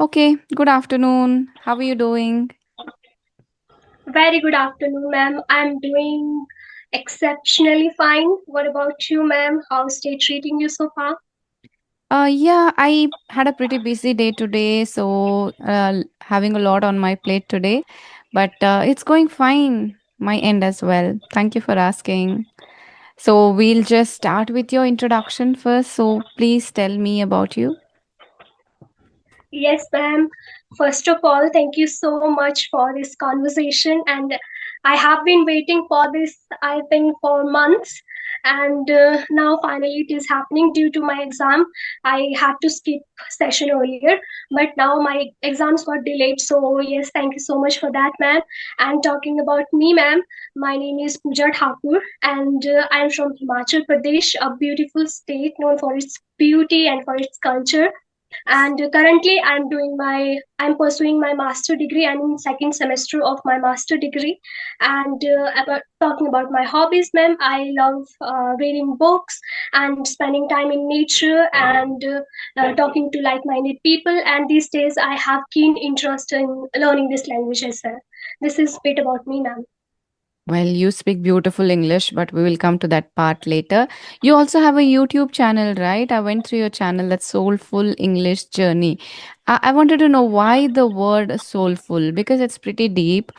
Okay, good afternoon. How are you doing? Very good afternoon, ma'am. I'm doing exceptionally fine. What about you, ma'am? How's day treating you so far? Yeah, I had a pretty busy day today, so having a lot on my plate today, but it's going fine, my end as well. Thank you for asking. So we'll just start with your introduction first. So please tell me about you. Yes, ma'am. First of all, thank you so much for this conversation. And I have been waiting for this, I think, for months. And now finally it is happening due to my exam. I had to skip session earlier, but now my exams got delayed. So, yes, thank you so much for that, ma'am. And talking about me, ma'am, my name is Pooja Thakur, and I'm from Himachal Pradesh, a beautiful state known for its beauty and for its culture. And currently I'm pursuing my master degree. I'm in second semester of my master degree. And about talking about my hobbies, ma'am, I love reading books and spending time in nature and talking to like-minded people. And these days I have keen interest in learning this language as well. This is a bit about me, ma'am. Well, you speak beautiful English, but we will come to that part later. You also have a YouTube channel, right? I went through your channel, that Soulful English Journey. I wanted to know why the word soulful, because it's pretty deep.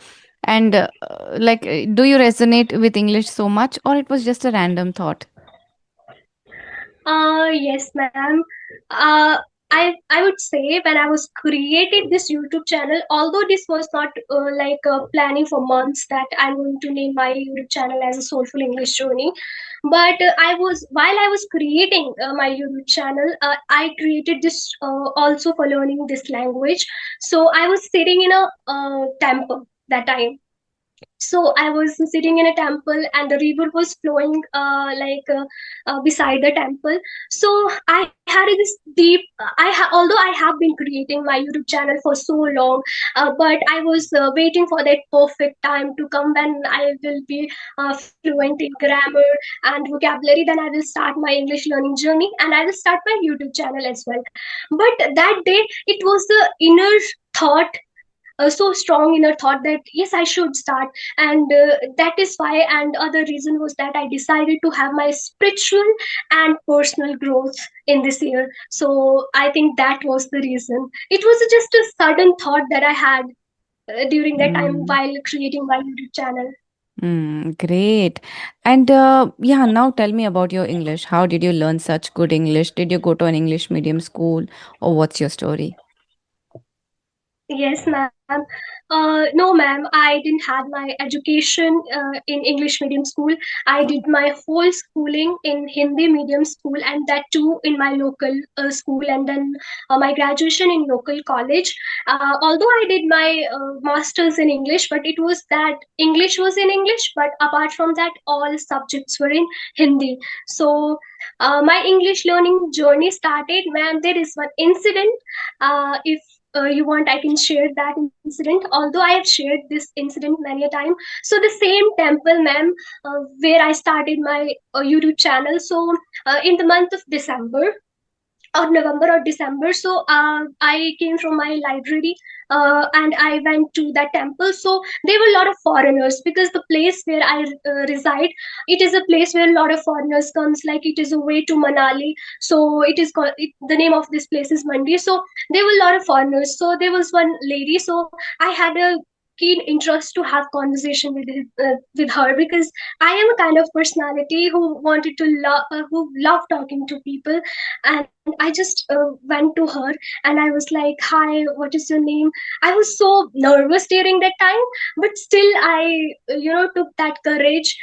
And do you resonate with English so much, or it was just a random thought? Yes, ma'am. Uh, I would say when I was created this YouTube channel, although this was not planning for months that I'm going to name my YouTube channel as a Soulful English Journey, but I was while I was creating my YouTube channel, I created this also for learning this language. So I was sitting in a temple that time. So I was sitting in a temple and the river was flowing beside the temple. So I had this deep although I have been creating my YouTube channel for so long, but I was waiting for that perfect time to come when I will be fluent in grammar and vocabulary. Then I will start my English learning journey and I will start my YouTube channel as well. But that day it was the inner thought, so strong inner thought that yes, I should start. And that is why, and other reason was that I decided to have my spiritual and personal growth in this year. So I think that was the reason. It was just a sudden thought that I had during that time Mm. while creating my YouTube channel. Great. And yeah, now tell me about your English. How did you learn such good English? Did you go to an English medium school, or what's your story? Yes, ma'am. No, ma'am. I didn't have my education in English medium school. I did my whole schooling in Hindi medium school, and that too in my local school, and then my graduation in local college. Although I did my masters in English, but it was that English was in English, but apart from that, all subjects were in Hindi. So my English learning journey started, ma'am. There is one incident. If you want, I can share that incident, although I have shared this incident many a time. So the same temple, ma'am, where I started my YouTube channel. So in the month of December or November or December. So I came from my library and I went to that temple. So there were a lot of foreigners because the place where I reside, it is a place where a lot of foreigners comes. Like it is a way to Manali. So it is called. The name of this place is Mandi. So there were a lot of foreigners. So there was one lady. So I had a keen interest to have conversation with her because I am a kind of personality who love talking to people. And I just went to her and I was like, hi, what is your name? I was so nervous during that time, but still I took that courage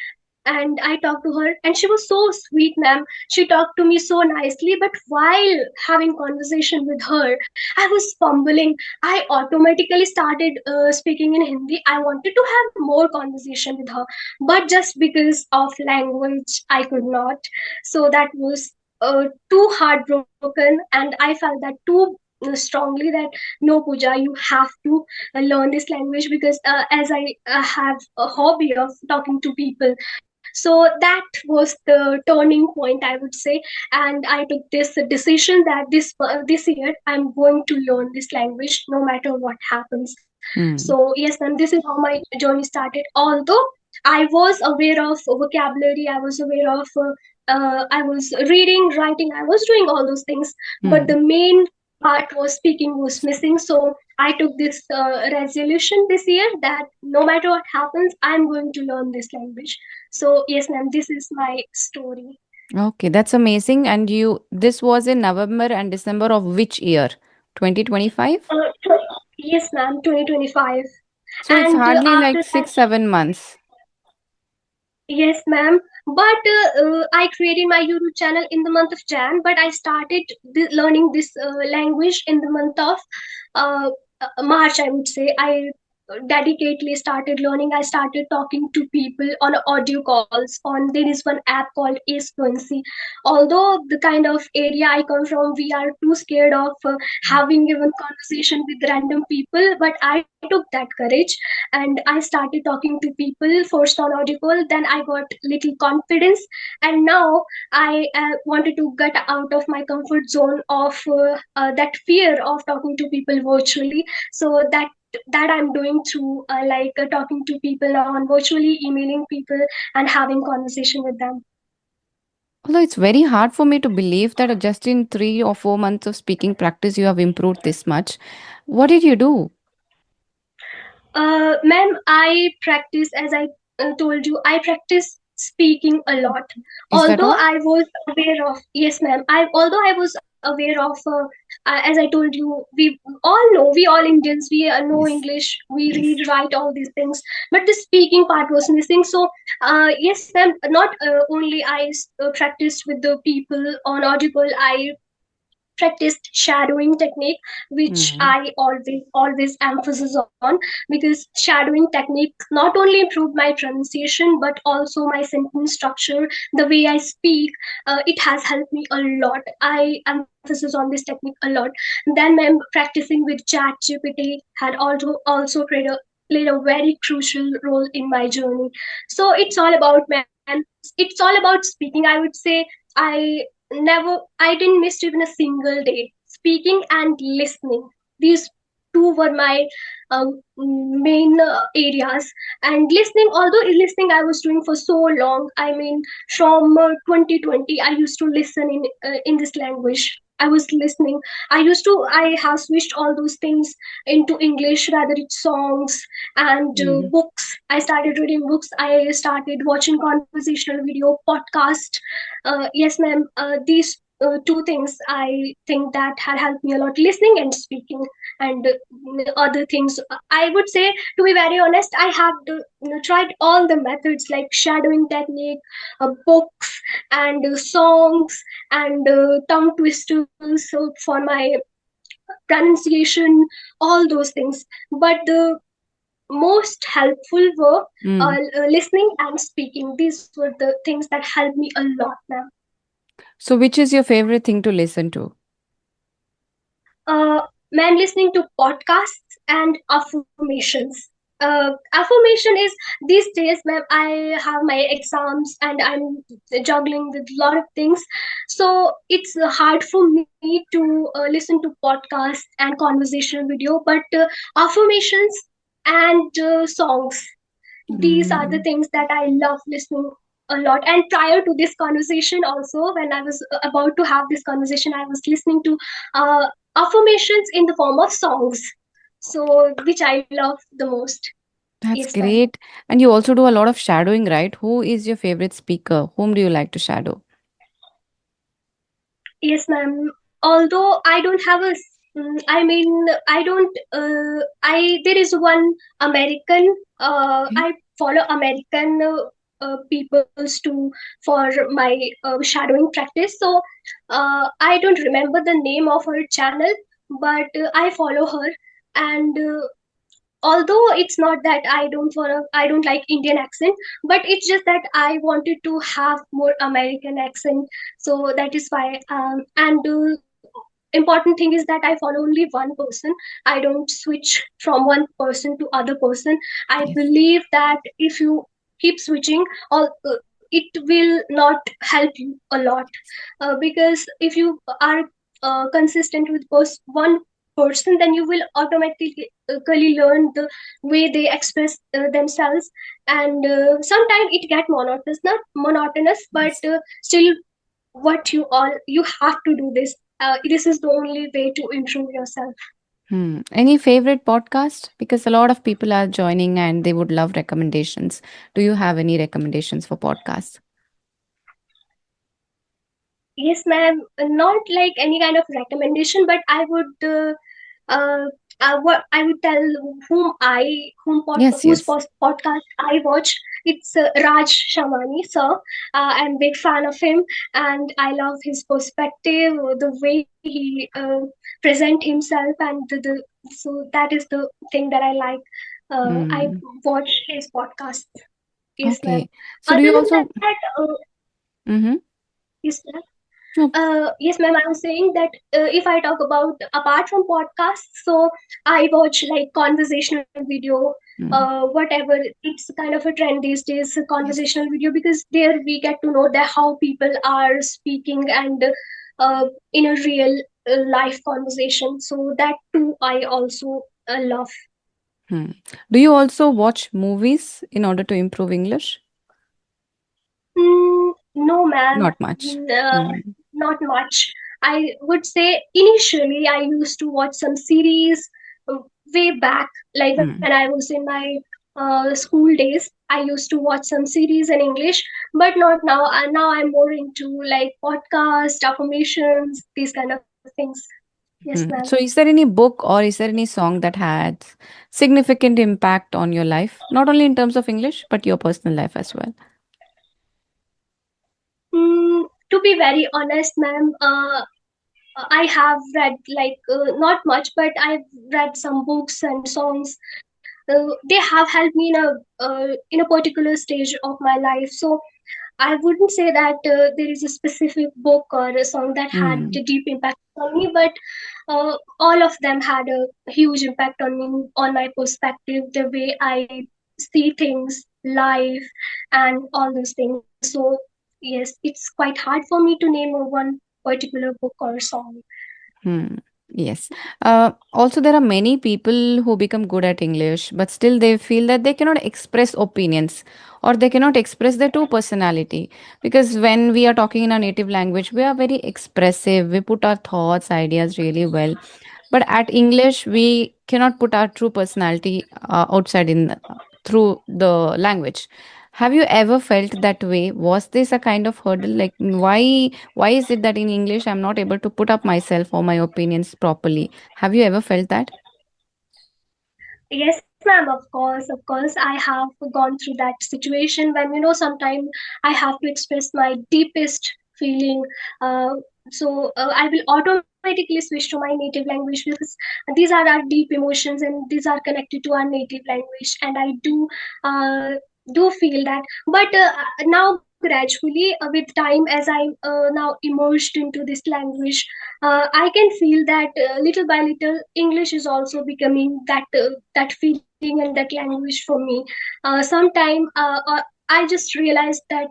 and I talked to her and she was so sweet, ma'am. She talked to me so nicely, but while having conversation with her, I was fumbling. I automatically started speaking in Hindi. I wanted to have more conversation with her, but just because of language I could not. So that was too heartbroken, and I felt that too strongly that no, Pooja, you have to learn this language because as I have a hobby of talking to people. So that was the turning point, I would say. And I took this decision that this year I'm going to learn this language no matter what happens. Hmm. So yes, and this is how my journey started. Although I was aware of vocabulary, I was aware of I was reading, writing, I was doing all those things, but Hmm. the main part was speaking was missing. So I took this resolution this year that no matter what happens, I'm going to learn this language. So yes, ma'am, this is my story. Okay, that's amazing. And this was in November and December of which year? 2025? Yes, ma'am, 2025. So it's And hardly after like that, 6, 7 months. yes, ma'am. But I created my YouTube channel in the month of Jan, but I started learning this language in the month of uh, March, I would say. I dedicatedly started learning. I started talking to people on audio calls. On there is one app called Ace Fluency. Although the kind of area I come from, we are too scared of having even conversation with random people. But I took that courage and I started talking to people first on audio call. Then I got little confidence, and now I wanted to get out of my comfort zone of that fear of talking to people virtually. So that I'm doing through talking to people on virtually, emailing people, and having conversation with them. Although it's very hard for me to believe that just in 3 or 4 months of speaking practice, you have improved this much. What did you do? Ma'am, I practice, as I told you, I practice speaking a lot. Is that Although all? I was aware of, yes, ma'am, although I was aware of, as I told you, we all know, we all Indians, we know Yes. English, we Yes. read, write, all these things, but the speaking part was missing. So, yes, ma'am, not only I practiced with the people on Audible, I practiced shadowing technique, which Hmm. I always emphasis on, because shadowing technique not only improved my pronunciation but also my sentence structure, the way I speak. It has helped me a lot. I emphasis on this technique a lot. Then I'm practicing with Chat GPT had also played a very crucial role in my journey. So it's all about, man, it's all about speaking, I would say. I didn't miss even a single day. Speaking and listening. These two were my main areas. And listening, although listening I was doing for so long, I mean, from 2020, I used to listen in this language. I was listening. I have switched all those things into English, rather it's songs and Hmm. books. I started reading books. I started watching conversational video podcast. Yes, ma'am. These two things I think that had helped me a lot: listening and speaking, and other things. I would say, to be very honest, I have tried all the methods like shadowing technique, books, and songs, and tongue twisters for my pronunciation, all those things. But the most helpful were Hmm. listening and speaking. These were the things that helped me a lot, ma'am. So, which is your favorite thing to listen to? uh, Man, listening to podcasts and affirmations. Affirmation is, these days, ma'am, I have my exams and I'm juggling with a lot of things, so it's hard for me to listen to podcasts and conversational video. But affirmations and songs, these are the Hmm. things that I love listening a lot. And prior to this conversation, also, when I was about to have this conversation, I was listening to affirmations in the form of songs, so which I love the most. That's Yes, ma'am. great. And you also do a lot of shadowing, right? Who is your favorite speaker? Whom do you like to shadow? Yes, ma'am. Although I don't have I mean, I don't. There is one American. Okay. I follow American peoples to for my shadowing practice. So I don't remember the name of her channel, but I follow her. And although it's not that I don't like Indian accent, but it's just that I wanted to have more American accent. So that is why. And important thing is that I follow only one person. I don't switch from one person to other person. I Yes. believe that if you keep switching, all it will not help you a lot, because if you are consistent with one person, then you will automatically learn the way they express themselves. And sometimes it get monotonous, not monotonous, but Yes. still, what you have to do this. This is the only way to improve yourself. Any favorite podcast? Because a lot of people are joining and they would love recommendations. Do you have any recommendations for podcasts? Yes, ma'am. Not like any kind of recommendation, but I would uh, what I would tell Yes, yes. podcast I watch. It's Raj Shamani, sir. I'm a big fan of him, and I love his perspective, the way he present himself, and the so that is the thing that I like. I Hmm. watch his podcast. Yes, ma'am. Okay. So do Other you than also? that, Mm-hmm. yes, ma'am. No. Yes, ma'am. I was saying that if I talk about apart from podcasts, so I watch like conversational video, Mm. whatever. It's kind of a trend these days, Yes. conversational video, because there we get to know that how people are speaking and in a real life conversation. So that too, I also love. Hmm. Do you also watch movies in order to improve English? No, ma'am. Not much. Mm, uh, Mm. Not much. I would say initially I used to watch some series way back, like when I Mm. was in my school days. I used to watch some series in English, but not now. Now I'm more into like podcasts, affirmations, these kind of things. Yes, ma'am. So, is there any book or is there any song that had significant impact on your life, not only in terms of English, but your personal life as well? To be very honest, ma'am, I have read like not much, but I've read some books and songs. They have helped me in a particular stage of my life. So I wouldn't say that there is a specific book or a song that had Hmm. a deep impact on me, but all of them had a huge impact on me, on my perspective, the way I see things, life, and all those things. So yes, it's quite hard for me to name a one particular book or song. Hmm. Yes. Also, there are many people who become good at English, but still they feel that they cannot express opinions or they cannot express their true personality. Because when we are talking in our native language, we are very expressive. We put our thoughts, ideas really well. But at English, we cannot put our true personality outside through the language. Have you ever felt that way? Was this a kind of hurdle? Like, why is it that in English I'm not able to put up myself or my opinions properly? Have you ever felt that? Yes, ma'am, of course, of course. I have gone through that situation when, sometimes I have to express my deepest feeling. Uh, so I will automatically switch to my native language, because these are our deep emotions and these are connected to our native language. And I uh, do feel that. But now gradually, with time, as I now immersed into this language, I can feel that little by little English is also becoming that feeling and that language for me. Sometime I just realized that,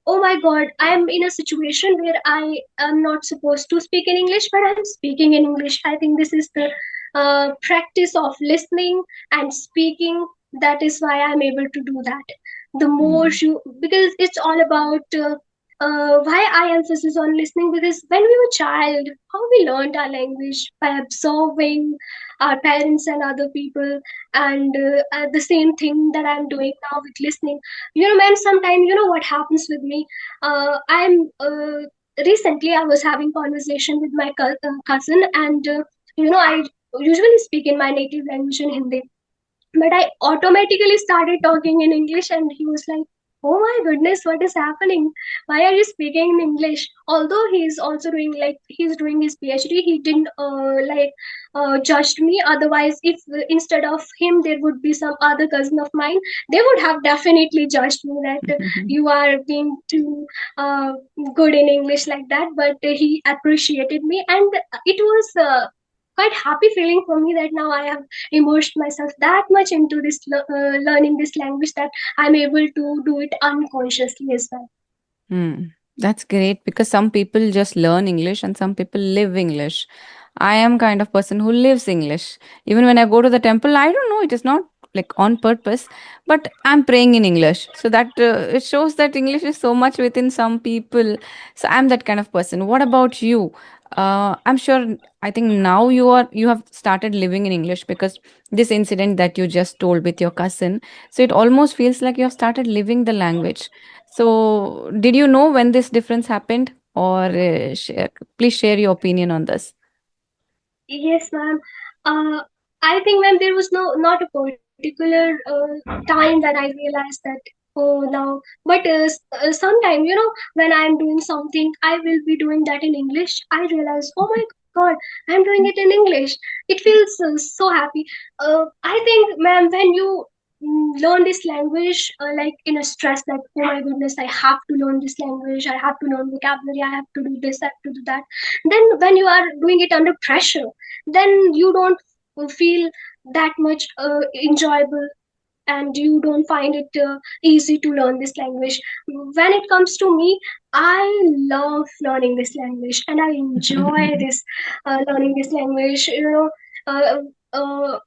oh my god, I'm in a situation where I am not supposed to speak in English, but I'm speaking in English. I think this is the practice of listening and speaking. That is why I'm able to do that. The more Mm. you, because it's all about why I emphasis on listening, because when we were child, how we learned our language by absorbing our parents and other people, and the same thing that I'm doing now with listening. Ma'am, sometimes what happens with me. I'm Recently I was having conversation with my cousin, and I usually speak in my native language in Hindi, but I automatically started talking in English, and he was like, "Oh my goodness, what is happening? Why are you speaking in English?" Although he's also doing, like, he's doing his PhD, he didn't judged me. Otherwise, if instead of him there would be some other cousin of mine, they would have definitely judged me that you are being too uh, good in English like that. But he appreciated me, and it was quite happy feeling for me that now I have immersed myself that much into this learning this language that I'm able to do it unconsciously as well. Hmm. That's great because some people just learn English and some people live English. I am kind of person who lives English. Even when I go to the temple, I don't know, it is not like on purpose, but I'm praying in English. So that it shows that English is so much within some people. So I'm that kind of person. What about you? I'm sure. I think now you have started living in English because this incident that you just told with your cousin. So it almost feels like you have started living the language. So, did you know when this difference happened, or please share your opinion on this? Yes, ma'am. Uh, I think, ma'am, there was not a particular time that I realized that, oh, now. But sometime, when I'm doing something, I will be doing that in English. I realize, oh my God, I'm doing it in English. It feels so happy. I think, ma'am, when you learn this language, like in a stress, like, oh my goodness, I have to learn this language. I have to learn vocabulary. I have to do this. I have to do that. Then, when you are doing it under pressure, then you don't feel that much enjoyable, and you don't find it easy to learn this language. When it comes to me, I love learning this language and I enjoy this learning this language, uh, uh,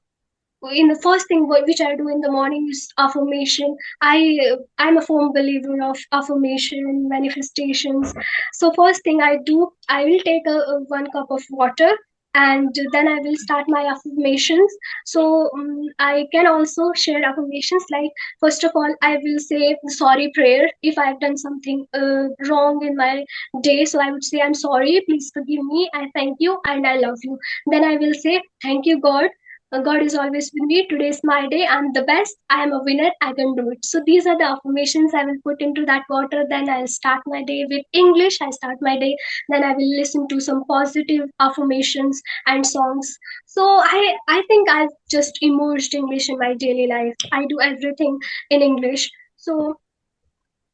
in the first thing which I do in the morning is affirmation. I'm a firm believer of affirmation manifestations. So first thing I do, I will take a 1 cup of water, and then I will start my affirmations. So I can also share affirmations like, first of all, I will say sorry prayer if I've done something wrong in my day. So I would say, I'm sorry, please forgive me, I thank you, and I love you. Then I will say, thank you, God. God is always with me. Today is my day. I'm the best. I am a winner. I can do it. So these are the affirmations I will put into that water. Then I'll start my day with English. I start my day. Then I will listen to some positive affirmations and songs. So I think I've just immersed English in my daily life. I do everything in English. So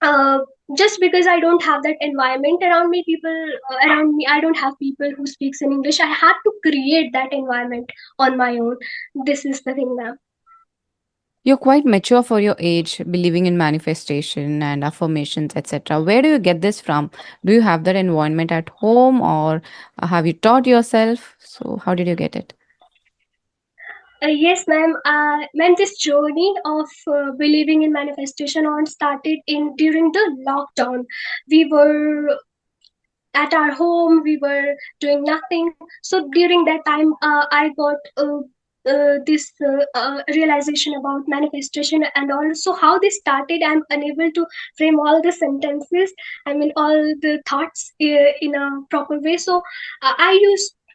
uh, just because I don't have that environment around me, I don't have people who speaks in English. I had to create that environment on my own. This is the thing, ma'am. You're quite mature for your age, believing in manifestation and affirmations, etc. Where do you get this from? Do you have that environment at home, or have you taught yourself? So, how did you get it? Yes, ma'am. Ma'am, this journey of believing in manifestation on started in during the lockdown. We were at our home, we were doing nothing. So during that time, I got this realization about manifestation, and also how this started. I'm unable to frame all the sentences, I mean all the thoughts in a proper way. So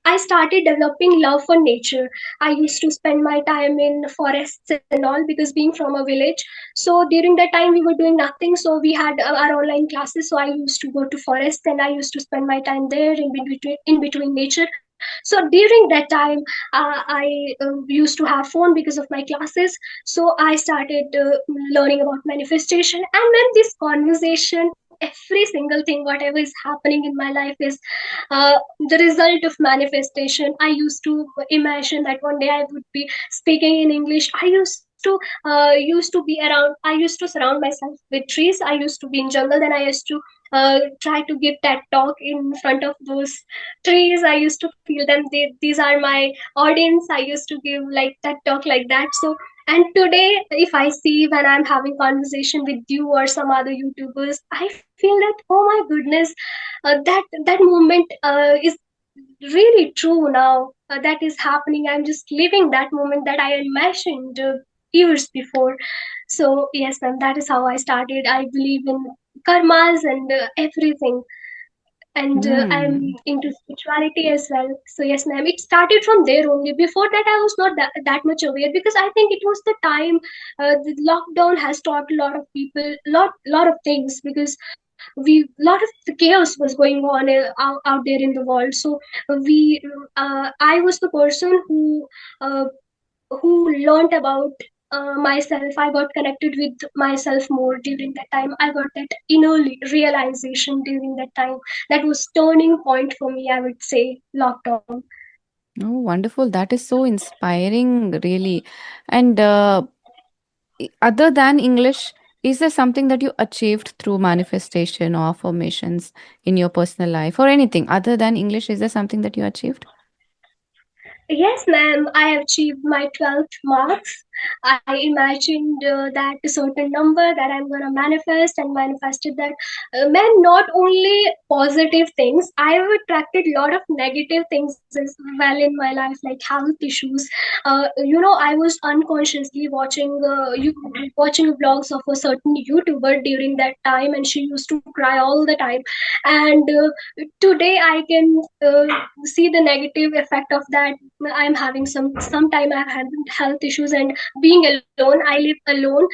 I started developing love for nature. I used to spend my time in forests and all, because being from a village, so during that time we were doing nothing. So we had our online classes. So I used to go to forest and I used to spend my time there in between nature. So during that time, I used to have phone because of my classes. So I started learning about manifestation, and then this conversation, every single thing, whatever is happening in my life is uh, the result of manifestation. I used to imagine that one day I would be speaking in English. I used to be around. I used to surround myself with trees. I used to be in jungle. Then I used to try to give that talk in front of those trees. I used to feel them. These are my audience. I used to give like that talk like that. So, and today, if I see when I'm having conversation with you or some other YouTubers, I feel that, oh my goodness, that moment is really true now. That is happening. I'm just living that moment that I imagined years before. So yes, ma'am, that is how I started. I believe in karmas and everything, and I'm Hmm. into spirituality as well. So yes, ma'am, it started from there only. Before that, I was not that much aware, because I think it was the time. The lockdown has taught a lot of people lot of things, because we lot of the chaos was going on out there in the world. So we I was the person uh, who learned about myself. I got connected with myself more during that time. I got that inner realization during that time. That was turning point for me, I would say, lockdown. Oh, wonderful. That is so inspiring, really. And other than English, is there something that you achieved through manifestation or affirmations in your personal life or anything other than English? Is there something that you achieved? Yes, ma'am. I have achieved my 12th marks. I imagined that a certain number that I'm gonna manifest and manifested that. Ma'am, not only positive things, I have attracted a lot of negative things as well in my life, like health issues. I was unconsciously watching vlogs of a certain YouTuber during that time, and she used to cry all the time. And today I can see the negative effect of that. I'm having sometime I've had health issues, and being alone, I live alone,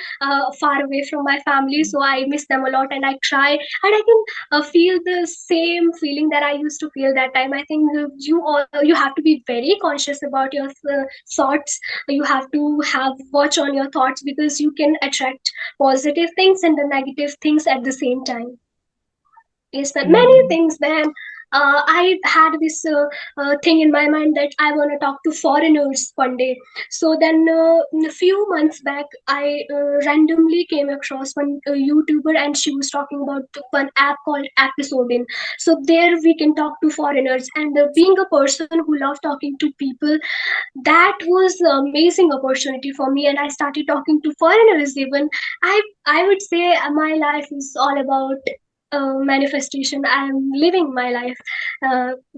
far away from my family, so I miss them a lot, and I cry, and I can feel the same feeling that I used to feel that time. I think you have to be very conscious about your thoughts. You have to have watch on your thoughts, because you can attract positive things and the negative things at the same time. Yes, ma'am. Many Mm. things, ma'am. I had this thing in my mind that I want to talk to foreigners one day. So then, a few months back, I randomly came across one YouTuber, and she was talking about one app called Episodin. So there we can talk to foreigners, and being a person who loves talking to people, that was an amazing opportunity for me, and I started talking to foreigners. Even I would say my life is all about manifestation. I'm living my life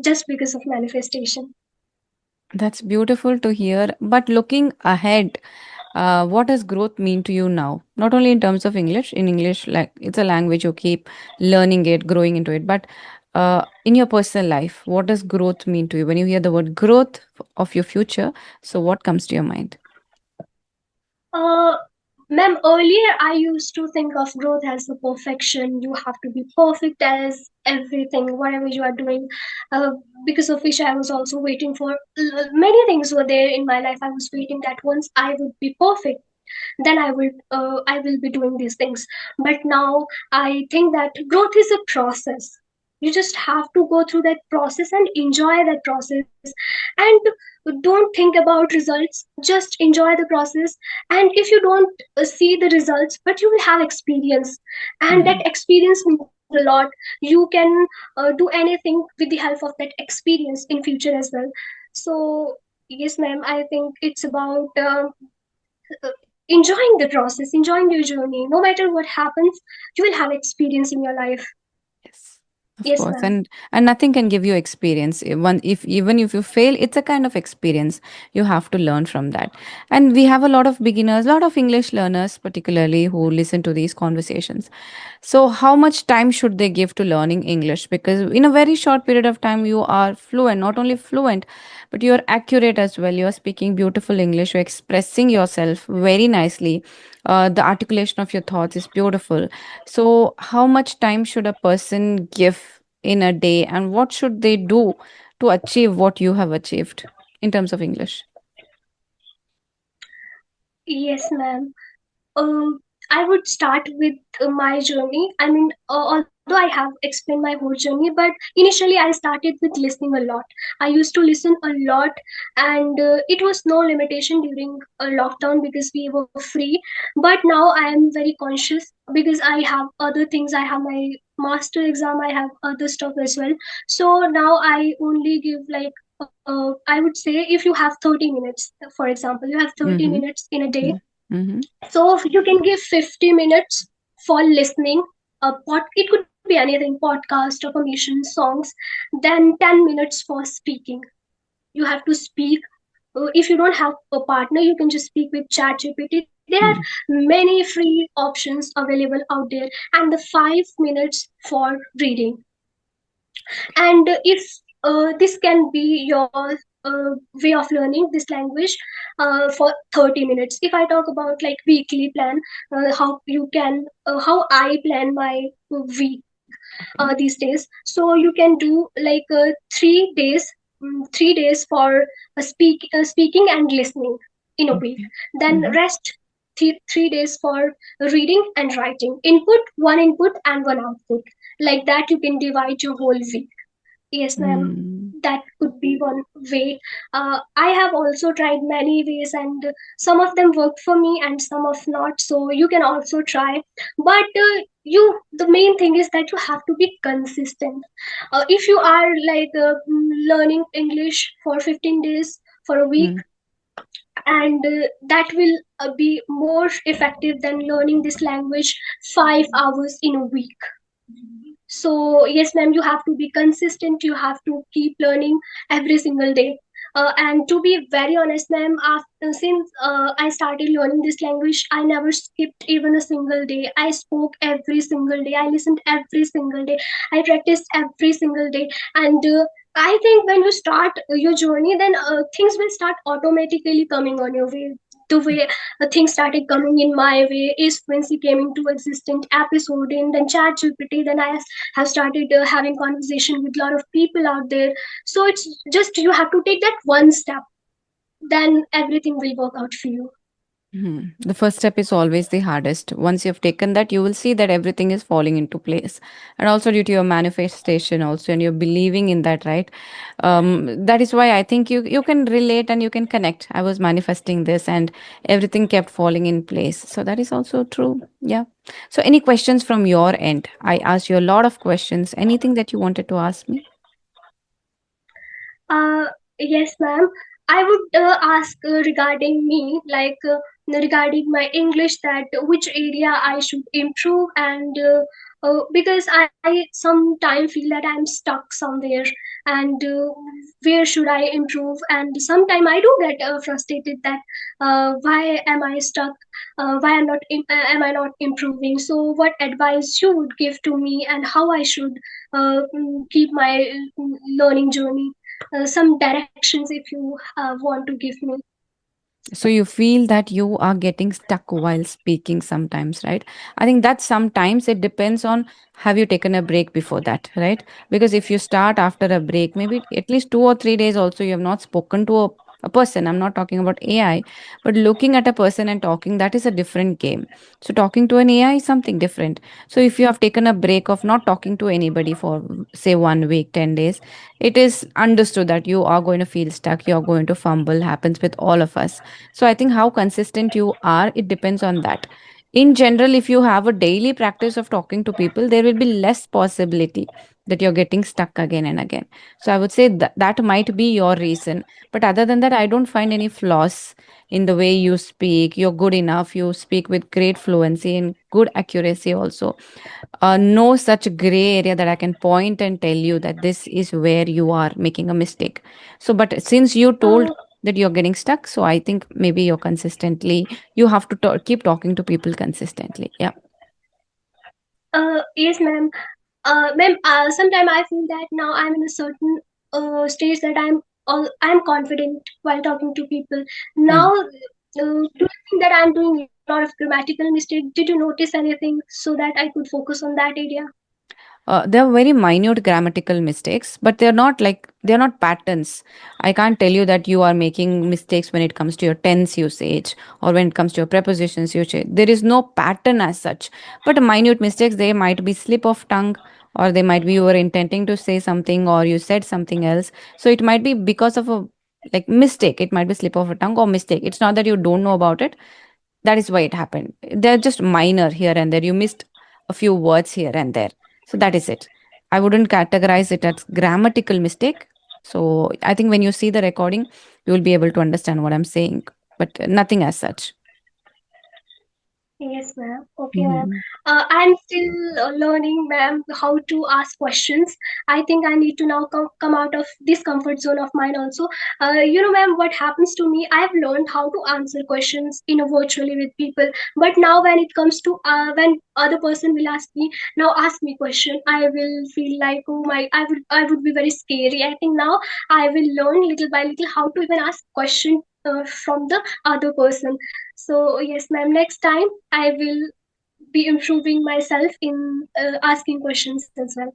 just because of manifestation. That's beautiful to hear. But looking ahead, what does growth mean to you now? Not only in terms of English, in English, like it's a language, you keep learning it, growing into it, but in your personal life, what does growth mean to you? When you hear the word growth of your future, so what comes to your mind? uh, Ma'am, earlier I used to think of growth as the perfection. You have to be perfect as everything, whatever you are doing. Uh, because of which I was also waiting for many things were there in my life. I was waiting that once I would be perfect, then I will be doing these things. But now I think that growth is a process. You just have to go through that process and enjoy that process, and don't think about results, just enjoy the process. And if you don't see the results, but you will have experience, and that Mhm. experience means a lot. You can do anything with the help of that experience in future as well. So yes, ma'am, I think it's about enjoying the process, enjoying your journey. No matter what happens, you will have experience in your life. Yes, of Yes, course, ma'am. and nothing can give you experience. If even if you fail, it's a kind of experience. You have to learn from that. And we have a lot of beginners, a lot of English learners, particularly who listen to these conversations. So, how much time should they give to learning English? Because in a very short period of time, you are fluent. Not only fluent, but you are accurate as well. You are speaking beautiful English. You're expressing yourself very nicely. The articulation of your thoughts is beautiful. So, how much time should a person give in a day, and what should they do to achieve what you have achieved in terms of English? Yes, ma'am. um, I would start with my journey. I mean, although I have explained my whole journey, but initially I started with listening a lot. I used to listen a lot, and it was no limitation during a lockdown because we were free. But now I am very conscious because I have other things. I have my master exam. I have other stuff as well. So now I only give like. I would say if you have 30 minutes, for example, you have 30 Mm-hmm. minutes in a day, Mm-hmm. so you can give 50 minutes for listening. It could be anything, podcast, affirmation, songs. Then 10 minutes for speaking. You have to speak. If you don't have a partner, you can just speak with ChatGPT. There are many free options available out there, and the 5 minutes for reading. And if this can be your way of learning this language for 30 minutes. If I talk about like weekly plan, how I plan my week these days. So you can do like 3 days, 3 days for speaking and listening in a week. Then Mm-hmm. rest 3 days for reading and writing. Input, one input and one output. Like that, you can divide your whole week. Yes, ma'am. Hmm. That could be one way. I have also tried many ways, and some of them worked for me, and some of not. So you can also try. But the main thing is that you have to be consistent. If you are like learning English for 15 days for a week, Hmm. and that will be more effective than learning this language 5 hours in a week. So, yes, ma'am, you have to be consistent. You have to keep learning every single day. And to be very honest, ma'am, after, since I started learning this language, I never skipped even a single day. I spoke every single day. I listened every single day. I practiced every single day. And I think when you start your journey, then things will start automatically coming on your way. The way things started coming in my way is Quincy came into existence episode in then chat GPT, then I have started having conversation with a lot of people out there. So it's just you have to take that one step, then everything will work out for you. Hmm. The first step is always the hardest. Once you've taken that, you will see that everything is falling into place. And also due to your manifestation, also, and you're believing in that, right? That is why I think you can relate and you can connect. I was manifesting this, and everything kept falling in place. So that is also true. Yeah. So, any questions from your end? I asked you a lot of questions. Anything that you wanted to ask me? Uh, yes, ma'am. I would ask regarding me, like regarding my English, that which area I should improve, and because I sometimes feel that I'm stuck somewhere, and where should I improve? And sometimes I do get frustrated that why am I stuck? Why am I not improving? So, what advice you would give to me, and how I should keep my learning journey? Some directions if you want to give me. So you feel that you are getting stuck while speaking sometimes, right? I think that sometimes it depends on have you taken a break before that, right? Because if you start after a break, maybe at least 2 or 3 days also you have not spoken to a person. I'm not talking about AI, but looking at a person and talking, that is a different game. So talking to an AI is something different. So if you have taken a break of not talking to anybody for say 1 week, 10 days, it is understood that you are going to feel stuck, you're going to fumble, happens with all of us. So I think how consistent you are, it depends on that. In general, if you have a daily practice of talking to people, there will be less possibility that you're getting stuck again and again. So I would say that that might be your reason. But other than that, I don't find any flaws in the way you speak. You're good enough. You speak with great fluency and good accuracy also. No such gray area that I can point and tell you that this is where you are making a mistake. So, but since you told Uh, that you're getting stuck, so I think maybe you're consistently, you have to keep talking to people consistently. Yeah. yes, ma'am. Ma'am, sometimes I feel that now I'm in a certain stage that I'm confident while talking to people. Hmm. Now, do you think that I'm doing a lot of grammatical mistake? Did you notice anything so that I could focus on that area? They're very minute grammatical mistakes, but they're not patterns. I can't tell you that you are making mistakes when it comes to your tense usage or when it comes to your prepositions usage. There is no pattern as such, but minute mistakes, they might be slip of tongue, or they might be you were intending to say something or you said something else. So it might be because of a like mistake. It might be slip of a tongue or mistake. It's not that you don't know about it. That is why it happened. They're just minor here and there. You missed a few words here and there. So that is it. I wouldn't categorize it as grammatical mistake. So I think when you see the recording, you will be able to understand what I'm saying, but nothing as such. Yes, ma'am. Okay, ma'am. Mhm. I'm still learning, ma'am, how to ask questions. I think I need to now come out of this comfort zone of mine also. Ma'am, what happens to me, I've learned how to answer questions in a virtually with people. But now when it comes to when other person will ask me, now ask me question, I will feel like, oh my, I would be very scary. I think now I will learn little by little how to even ask question from the other person. So yes, ma'am. Next time I will be improving myself in asking questions as well.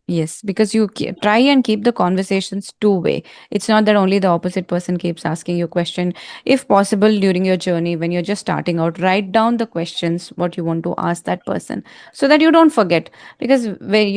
Yes, because try and keep the conversations two-way. It's not that only the opposite person keeps asking you a question. If possible, during your journey, when you're just starting out, write down the questions what you want to ask that person, so that you don't forget. Because when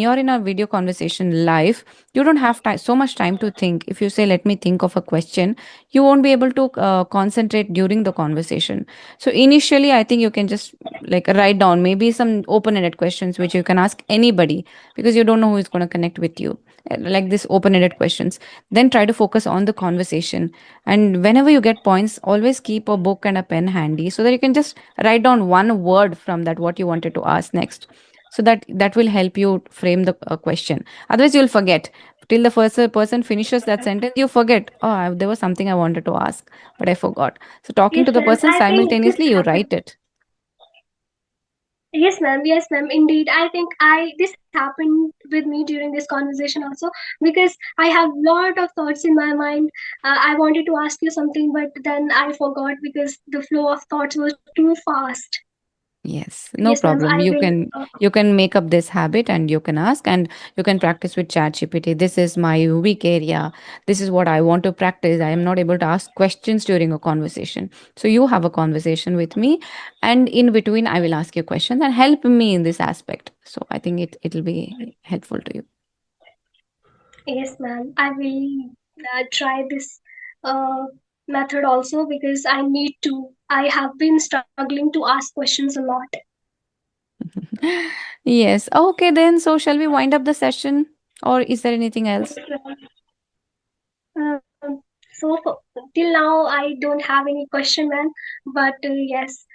you're in a video conversation live, you don't have so much time to think. If you say, "Let me think of a question," you won't be able to concentrate during the conversation. So initially, I think you can just like write down maybe some open-ended questions which you can ask anybody, because you don't know who is going to connect with you. Like this open-ended questions, then try to focus on the conversation. And whenever you get points, always keep a book and a pen handy, so that you can just write down one word from that what you wanted to ask next. So that will help you frame the question. Otherwise you'll forget till the first person finishes that sentence. You forget, oh, there was something I wanted to ask, but I forgot. So talking Yes, to the ma'am. person I think this simultaneously, you happened. write it. Yes, ma'am. Yes, ma'am. Indeed, I think I this happened with me during this conversation also, because I have lot of thoughts in my mind. I wanted to ask you something, but then I forgot because the flow of thoughts was too fast. Yes, no Yes, ma'am. problem. I will. You can make up this habit and you can ask, and you can practice with ChatGPT. This is my weak area. This is what I want to practice. I am not able to ask questions during a conversation. So you have a conversation with me, and in between I will ask you questions and help me in this aspect. So I think it'll be helpful to you. Yes, ma'am. I will try this uh, method also, because I need to. I have been struggling to ask questions a lot. Yes. Okay then. So shall we wind up the session, or is there anything else? Yes, ma'am. So till now, I don't have any question, ma'am. But yes,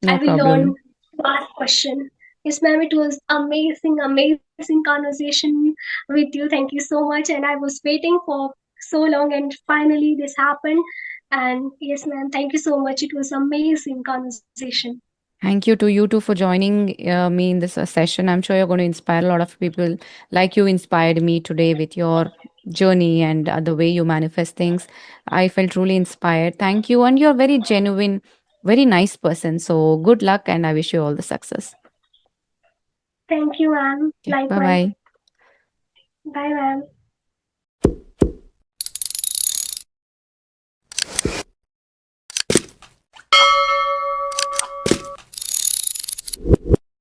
I No will learn problem. to ask question. Yes, ma'am. It was amazing, amazing conversation with you. Thank you so much. And I was waiting for so long, and finally this happened. And yes, ma'am. Thank you so much. It was amazing conversation. Thank you to you too for joining me in this session. I'm sure you're going to inspire a lot of people like you inspired me today with your journey and the way you manifest things. I felt truly inspired. Thank you. And you're a very genuine, very nice person. So good luck and I wish you all the success. Thank you, ma'am. Okay. Bye Likewise. bye. Bye, ma'am.